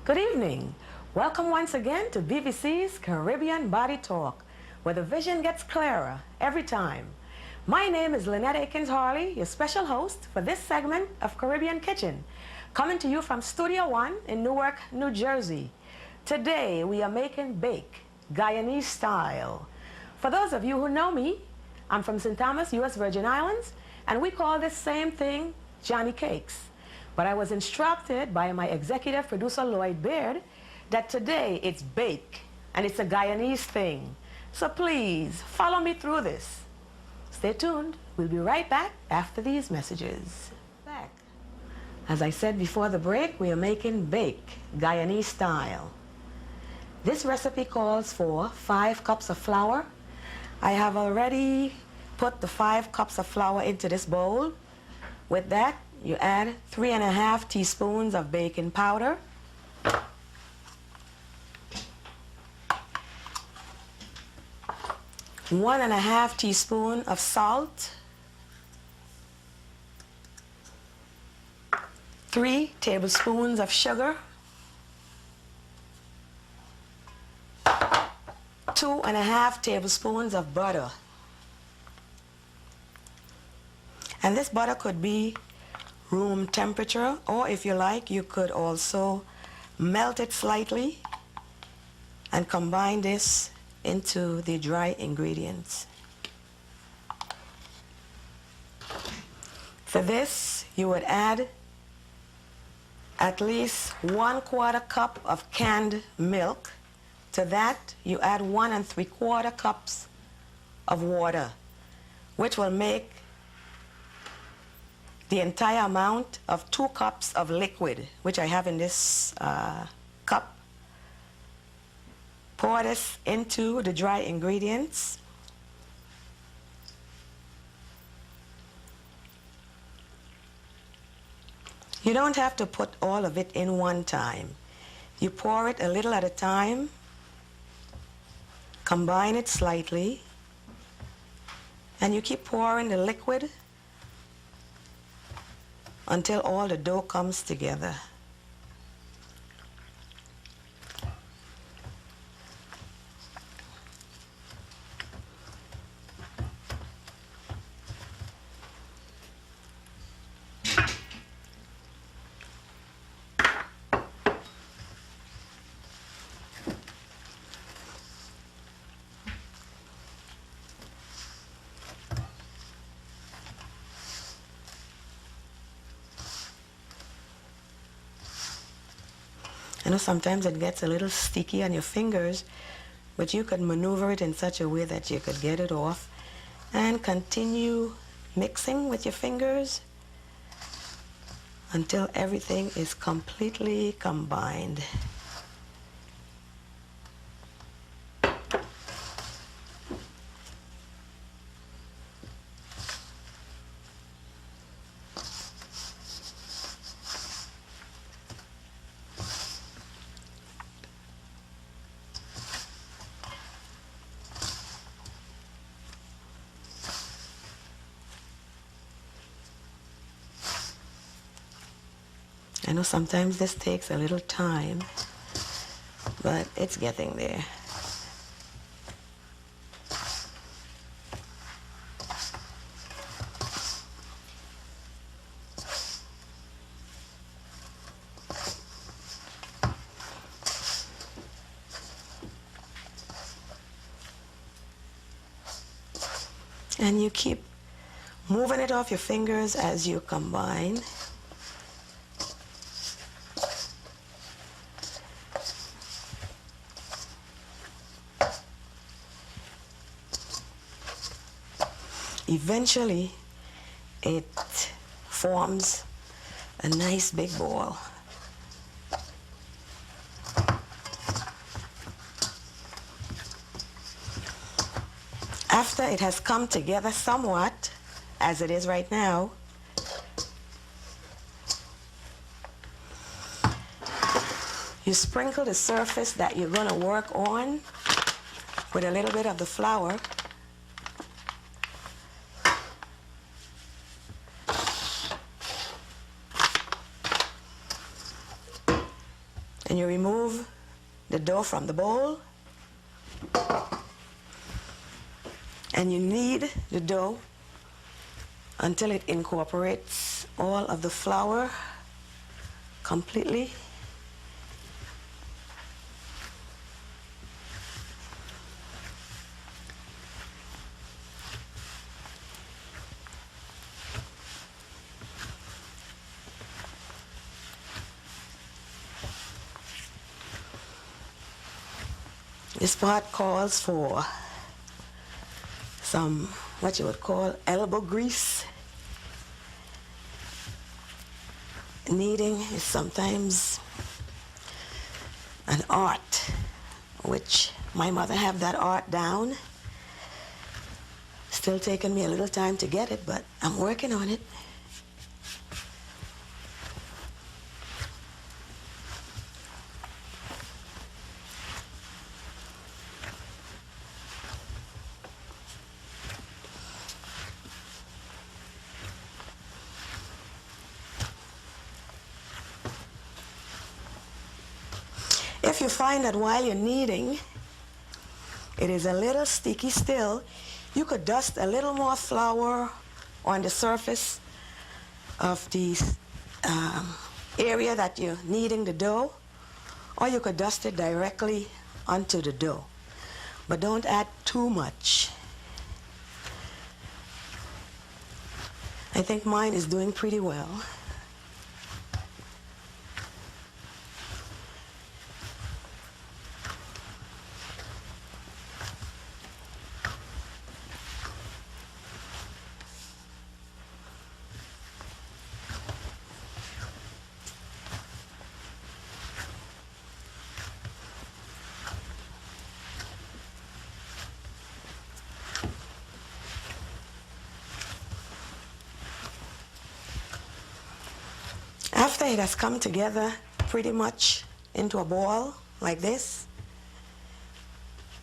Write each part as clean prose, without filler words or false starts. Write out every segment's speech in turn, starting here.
Good evening. Welcome once again to BVC's Caribbean Body Talk, where the vision gets clearer every time. My name is Linet Akins Harley, your special host for this segment of Caribbean Kitchen, coming to you from Studio One in Newark, New Jersey. Today we are making bake, Guyanese style. For those of you who know me, I'm from St. Thomas, U.S. Virgin Islands, and we call this same thing Johnny Cakes. But I was instructed by my executive producer, Lloyd Beard, that today it's bake, and it's a Guyanese thing. So please, follow me through this. Stay tuned. We'll be right back after these messages. As I said before the break, we are making bake, Guyanese style. This recipe calls for 5 cups of flour. I have already put the 5 cups of flour into this bowl. With that, you add 3½ teaspoons of baking powder, 1½ teaspoon of salt, 3 tablespoons of sugar, 2½ tablespoons of butter. And this butter could be room temperature, or if you like, you could also melt it slightly and combine this into the dry ingredients. For this, you would add at least 1/4 cup of canned milk. To that, you add 1 3/4 cups of water, which will make the entire amount of 2 cups of liquid, which I have in this cup. Pour this into the dry ingredients. You don't have to put all of it in one time. You pour it a little at a time, combine it slightly, and you keep pouring the liquid until all the dough comes together. I know sometimes it gets a little sticky on your fingers, but you could maneuver it in such a way that you could get it off and continue mixing with your fingers until everything is completely combined. I know sometimes this takes a little time, but it's getting there. And you keep moving it off your fingers as you combine. Eventually, it forms a nice big ball. After it has come together somewhat, as it is right now, You sprinkle the surface that you're going to work on with a little bit of the flour. And you remove the dough from the bowl. And you knead the dough until it incorporates all of the flour completely. This part calls for some, what you would call, elbow grease. Kneading is sometimes an art, which my mother have that art down. Still taking me a little time to get it, but I'm working on it. If you find that while you're kneading, it is a little sticky still, you could dust a little more flour on the surface of the area that you're kneading the dough, or you could dust it directly onto the dough. But don't add too much. I think mine is doing pretty well. After it has come together pretty much into a ball like this,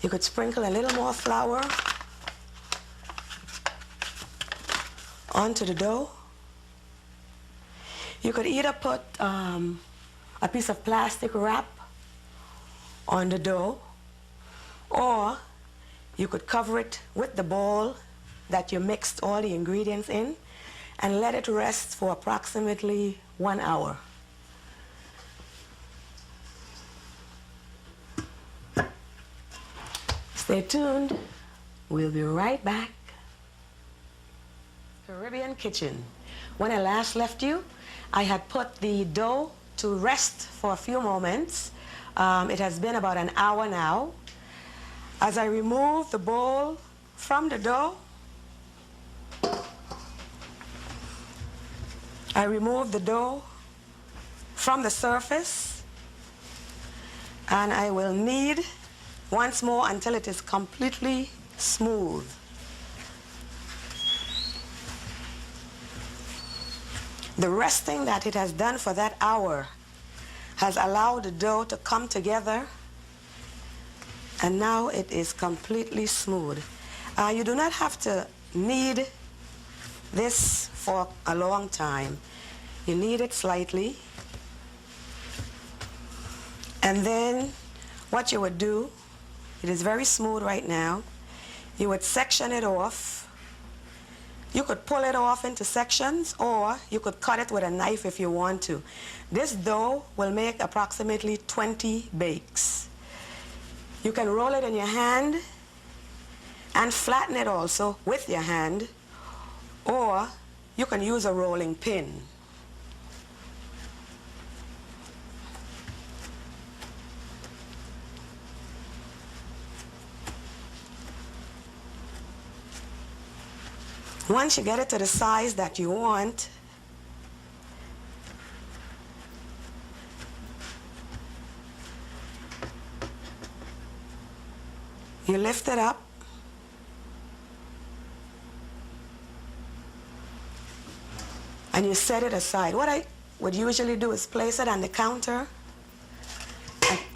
you could sprinkle a little more flour onto the dough. You could either put a piece of plastic wrap on the dough, or you could cover it with the bowl that you mixed all the ingredients in and let it rest for approximately 1 hour. Stay tuned. We'll be right back. Caribbean Kitchen. When I last left you, I had put the dough to rest for a few moments. It has been about an hour now. As I remove the bowl from the dough, I remove the dough from the surface, and I will knead once more until it is completely smooth. The resting that it has done for that hour has allowed the dough to come together, and now it is completely smooth. You do not have to knead this for a long time. You knead it slightly, and then what you would do, it is very smooth right now, you would section it off. You could pull it off into sections, or you could cut it with a knife if you want to. This dough will make approximately 20 bakes. You can roll it in your hand and flatten it also with your hand, or you can use a rolling pin. Once you get it to the size that you want, you lift it up and you set it aside. What I would usually do is place it on the counter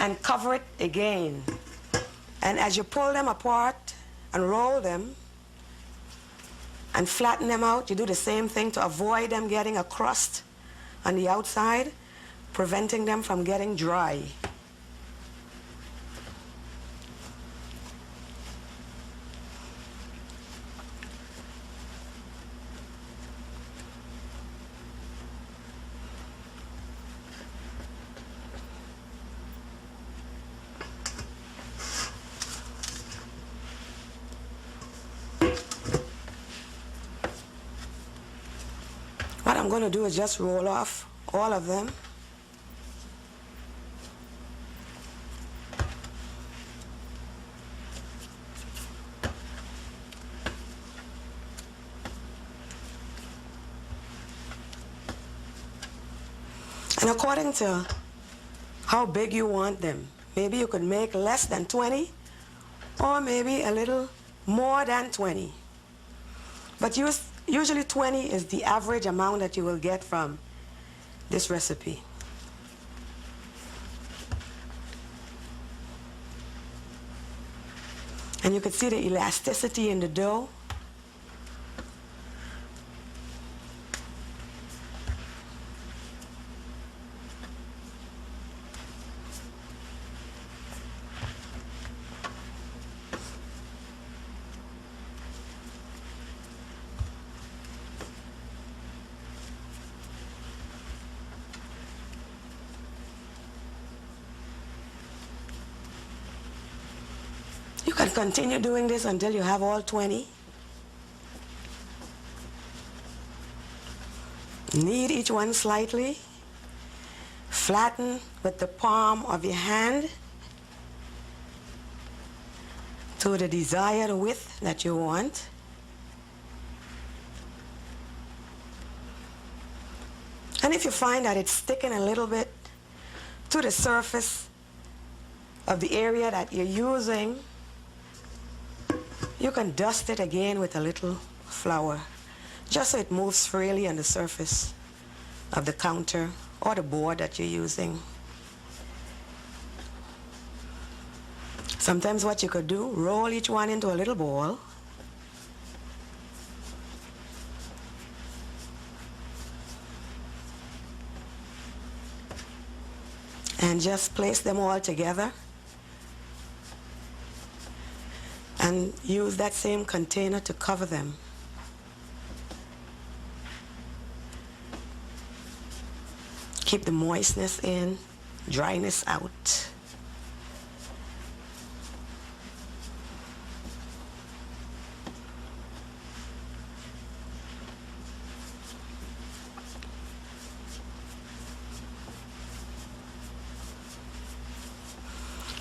and cover it again. And as you pull them apart and roll them and flatten them out, you do the same thing to avoid them getting a crust on the outside, preventing them from getting dry. What I'm going to do is just roll off all of them. And according to how big you want them, maybe you could make less than 20 or maybe a little more than 20. But usually 20 is the average amount that you will get from this recipe. And you can see the elasticity in the dough. You can continue doing this until you have all 20. Knead each one slightly. Flatten with the palm of your hand to the desired width that you want. And if you find that it's sticking a little bit to the surface of the area that you're using, you can dust it again with a little flour, just so it moves freely on the surface of the counter or the board that you're using. Sometimes what you could do, roll each one into a little ball. And just place them all together. And use that same container to cover them. Keep the moistness in, dryness out.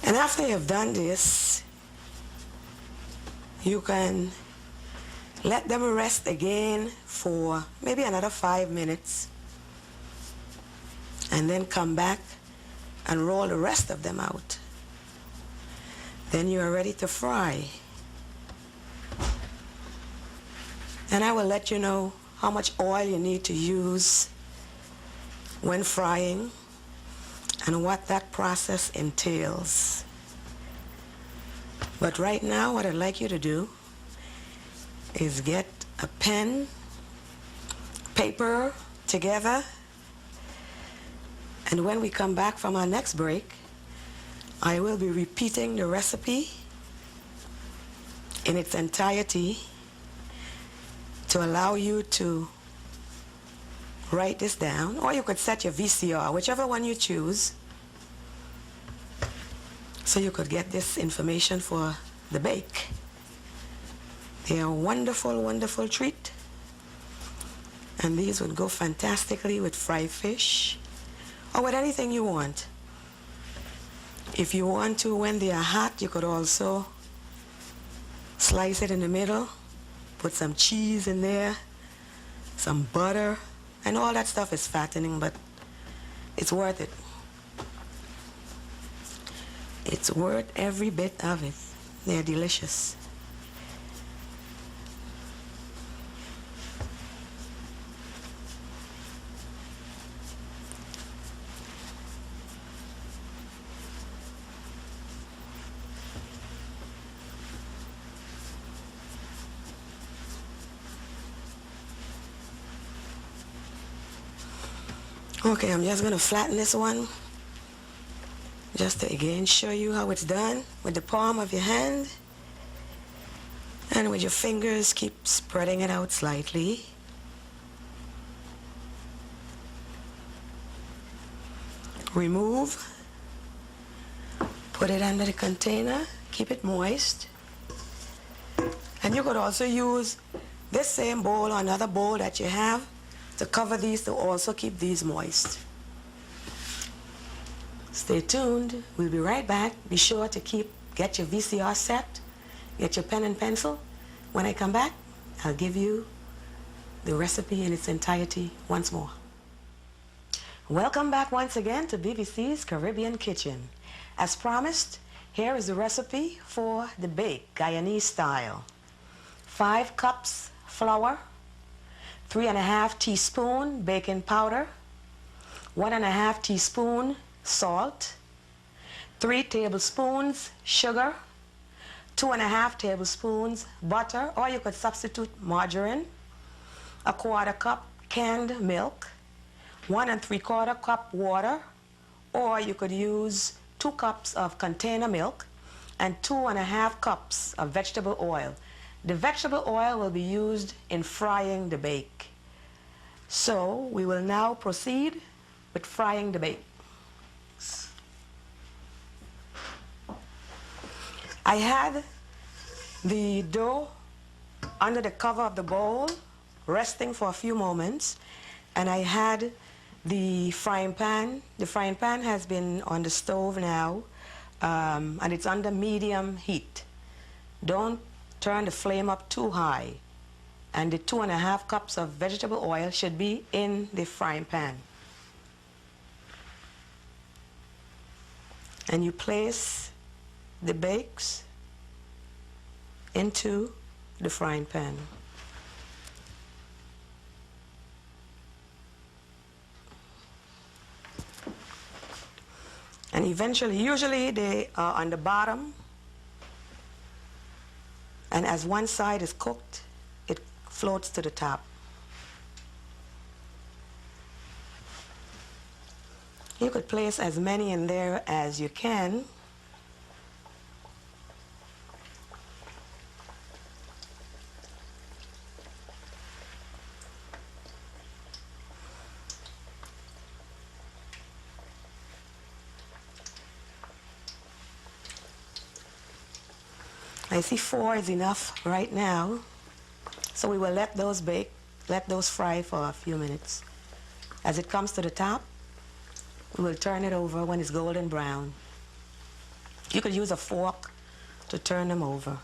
And after you've done this, you can let them rest again for maybe another 5 minutes, and then come back and roll the rest of them out. Then you are ready to fry. And I will let you know how much oil you need to use when frying and what that process entails. But right now, what I'd like you to do is get a pen, paper together, and when we come back from our next break, I will be repeating the recipe in its entirety to allow you to write this down, or you could set your VCR, whichever one you choose, so you could get this information for the bake. They are a wonderful, wonderful treat. And these would go fantastically with fried fish or with anything you want. If you want to, when they are hot, you could also slice it in the middle, put some cheese in there, some butter, and all that stuff is fattening, but it's worth it. It's worth every bit of it. They're delicious. Okay, I'm just going to flatten this one just to again show you how it's done with the palm of your hand. And with your fingers, keep spreading it out slightly. Remove. Put it under the container. Keep it moist. And you could also use this same bowl or another bowl that you have to cover these to also keep these moist. Stay tuned. We'll be right back. Be sure to get your VCR set. Get your pen and pencil. When I come back, I'll give you the recipe in its entirety once more. Welcome back once again to BVC's Caribbean Kitchen. As promised, here is the recipe for the bake, Guyanese style. 5 cups flour, 3½ teaspoon baking powder, 1½ teaspoon salt, 3 tablespoons sugar, 2½ tablespoons butter, or you could substitute margarine, 1/4 cup canned milk, 1 3/4 cup water, or you could use 2 cups of container milk and 2½ cups of vegetable oil. The vegetable oil will be used in frying the bake. So we will now proceed with frying the bake. I had the dough under the cover of the bowl resting for a few moments, and I had the frying pan. The frying pan has been on the stove now, and it's under medium heat. Don't turn the flame up too high, and the 2½ cups of vegetable oil should be in the frying pan. And you place the bakes into the frying pan. And eventually, usually they are on the bottom, and as one side is cooked, it floats to the top. You could place as many in there as you can. I see 4 is enough right now, so we will let those bake, let those fry for a few minutes. As it comes to the top, we will turn it over when it's golden brown. You could use a fork to turn them over.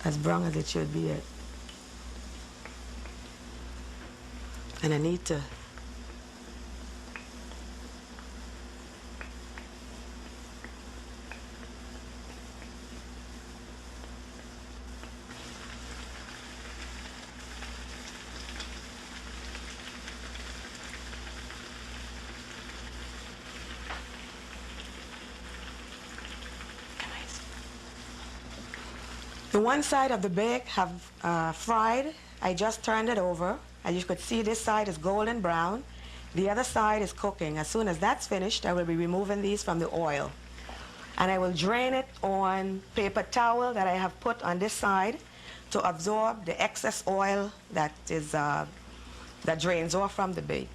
As brown as it should be. And I need to the one side of the bake have fried. I just turned it over. As you could see, this side is golden brown. The other side is cooking. As soon as that's finished, I will be removing these from the oil. And I will drain it on paper towel that I have put on this side to absorb the excess oil that drains off from the bake.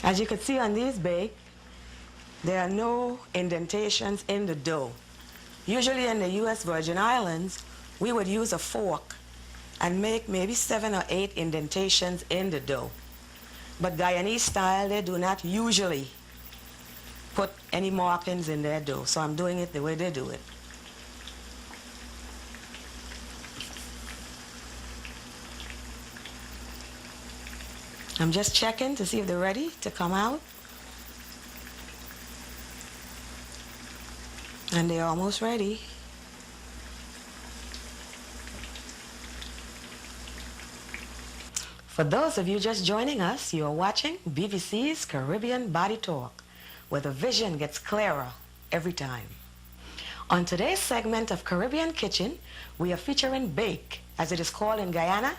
As you can see on these bake, there are no indentations in the dough. Usually in the U.S. Virgin Islands, we would use a fork and make maybe 7 or 8 indentations in the dough. But Guyanese style, they do not usually put any markings in their dough, so I'm doing it the way they do it. I'm just checking to see if they're ready to come out. And they're almost ready. For those of you just joining us, you are watching BVC's Caribbean Body Talk, where the vision gets clearer every time. On today's segment of Caribbean Kitchen, we are featuring bake, as it is called in Guyana,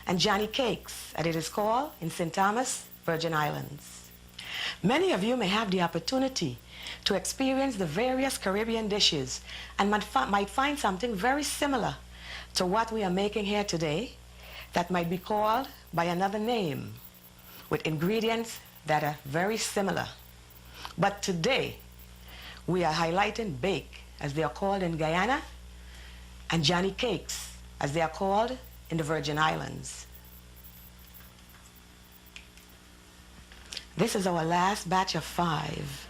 and Johnny Cakes, as it is called in St. Thomas, Virgin Islands. Many of you may have the opportunity to experience the various Caribbean dishes and might find something very similar to what we are making here today that might be called by another name with ingredients that are very similar. But today, we are highlighting bake, as they are called in Guyana, and Johnny Cakes, as they are called in the Virgin Islands. This is our last batch of 5.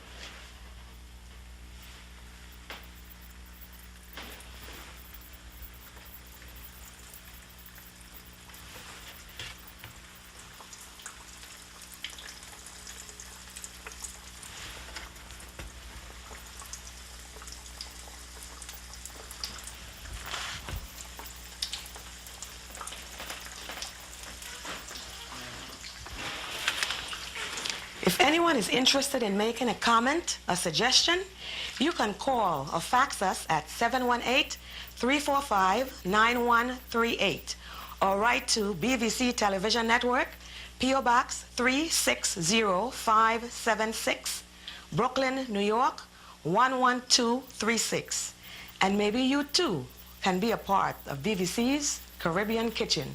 If anyone is interested in making a comment, a suggestion, you can call or fax us at 718-345-9138 or write to BVC Television Network, P.O. Box 360576, Brooklyn, New York 11236. And maybe you too can be a part of BVC's Caribbean Kitchen.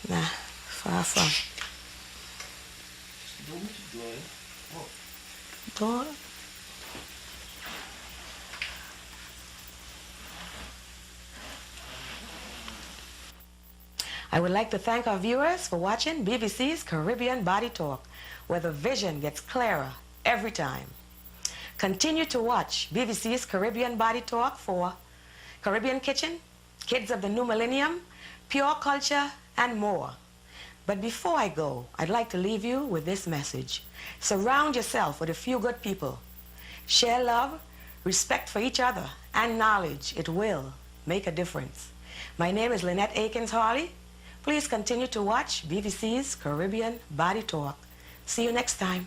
Nah, far from. Door. I would like to thank our viewers for watching BVC's Caribbean Body Talk, where the vision gets clearer every time. Continue to watch BVC's Caribbean Body Talk for Caribbean Kitchen, Kids of the New Millennium, Pure Culture, and more. But before I go, I'd like to leave you with this message. Surround yourself with a few good people. Share love, respect for each other, and knowledge. It will make a difference. My name is Linet Akins Harley. Please continue to watch BVC's Caribbean Body Talk. See you next time.